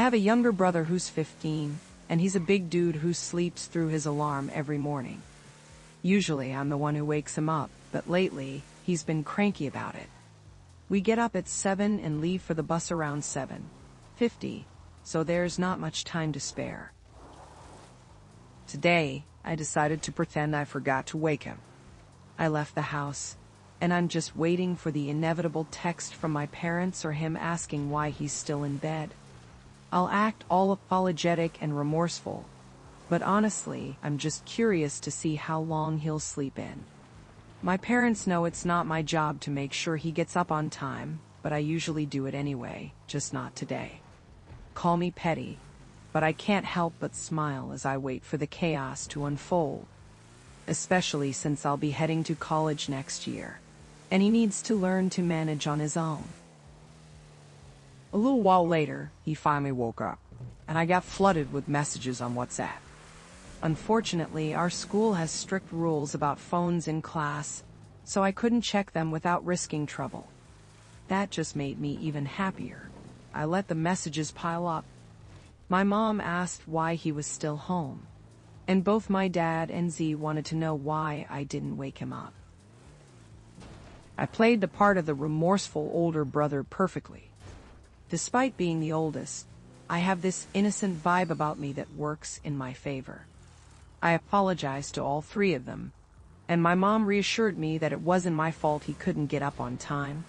I have a younger brother who's 15, and he's a big dude who sleeps through his alarm every morning. Usually I'm the one who wakes him up, but lately, he's been cranky about it. We get up at 7 and leave for the bus around 7:50, so there's not much time to spare. Today, I decided to pretend I forgot to wake him. I left the house, and I'm just waiting for the inevitable text from my parents or him asking why he's still in bed. I'll act all apologetic and remorseful, but honestly, I'm just curious to see how long he'll sleep in. My parents know it's not my job to make sure he gets up on time, but I usually do it anyway, just not today. Call me petty, but I can't help but smile as I wait for the chaos to unfold, especially since I'll be heading to college next year, and he needs to learn to manage on his own. A little while later, he finally woke up, and I got flooded with messages on WhatsApp. Unfortunately, our school has strict rules about phones in class, so I couldn't check them without risking trouble. That just made me even happier. I let the messages pile up. My mom asked why he was still home, and both my dad and Z wanted to know why I didn't wake him up. I played the part of the remorseful older brother perfectly. Despite being the oldest, I have this innocent vibe about me that works in my favor. I apologized to all three of them, and my mom reassured me that it wasn't my fault he couldn't get up on time.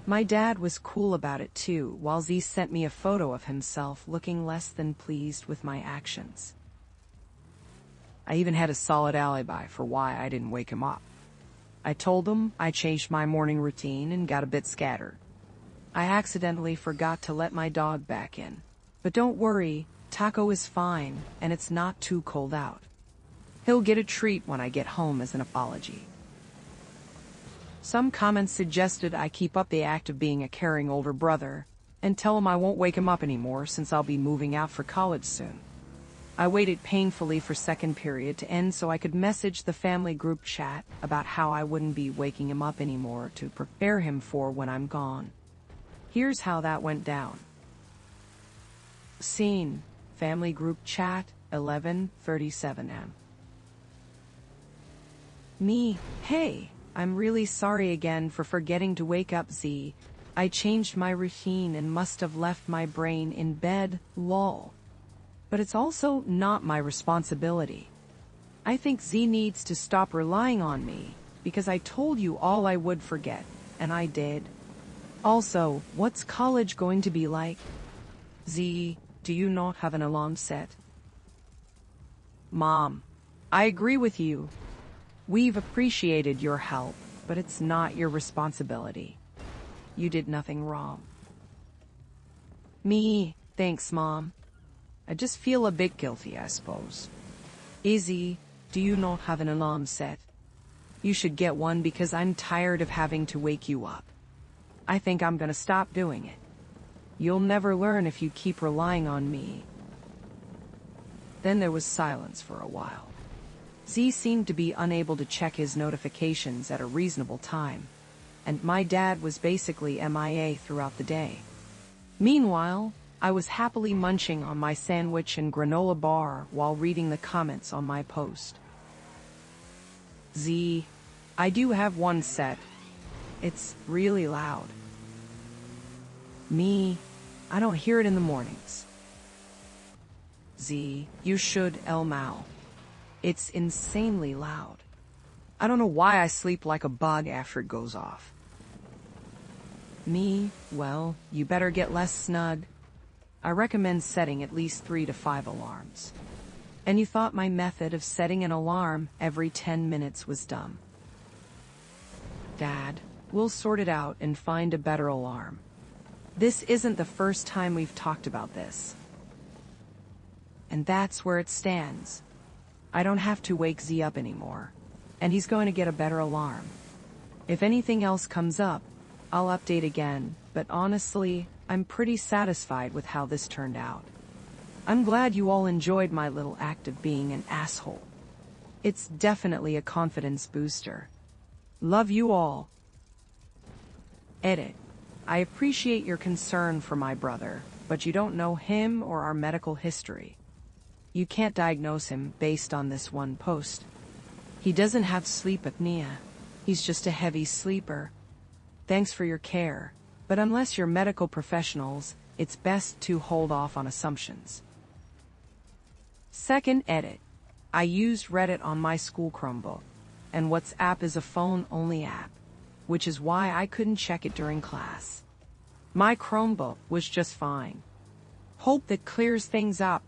My dad was cool about it too, while Z sent me a photo of himself looking less than pleased with my actions. I even had a solid alibi for why I didn't wake him up. I told him I changed my morning routine and got a bit scattered. I accidentally forgot to let my dog back in. But don't worry, Taco is fine, and it's not too cold out. He'll get a treat when I get home as an apology. Some comments suggested I keep up the act of being a caring older brother, and tell him I won't wake him up anymore since I'll be moving out for college soon. I waited painfully for second period to end so I could message the family group chat about how I wouldn't be waking him up anymore to prepare him for when I'm gone. Here's how that went down. Scene, family group chat, 11:37 am. Me, hey, I'm really sorry again for forgetting to wake up Z. I changed my routine and must have left my brain in bed, lol. But it's also not my responsibility. I think Z needs to stop relying on me, because I told you all I would forget, and I did. Also, what's college going to be like? Z, do you not have an alarm set? Mom, I agree with you. We've appreciated your help, but it's not your responsibility. You did nothing wrong. Me, thanks, Mom. I just feel a bit guilty, I suppose. Izzy, do you not have an alarm set? You should get one because I'm tired of having to wake you up. I think I'm gonna stop doing it. You'll never learn if you keep relying on me. Then there was silence for a while. Z seemed to be unable to check his notifications at a reasonable time, and my dad was basically MIA throughout the day. Meanwhile, I was happily munching on my sandwich and granola bar while reading the comments on my post. Z, I do have one set. It's really loud. Me, I don't hear it in the mornings. Z, you should, Elmao. It's insanely loud. I don't know why I sleep like a bug after it goes off. Me, well, you better get less snug. I recommend setting at least 3 to 5 alarms. And you thought my method of setting an alarm every 10 minutes was dumb. Dad, we'll sort it out and find a better alarm. This isn't the first time we've talked about this. And that's where it stands. I don't have to wake Z up anymore, and he's going to get a better alarm. If anything else comes up, I'll update again, but honestly, I'm pretty satisfied with how this turned out. I'm glad you all enjoyed my little act of being an asshole. It's definitely a confidence booster. Love you all. Edit. I appreciate your concern for my brother, but you don't know him or our medical history. You can't diagnose him based on this one post. He doesn't have sleep apnea. He's just a heavy sleeper. Thanks for your care, but unless you're medical professionals, it's best to hold off on assumptions. Second edit. I used Reddit on my school Chromebook, and WhatsApp is a phone-only app, which is why I couldn't check it during class. My Chromebook was just fine. Hope that clears things up.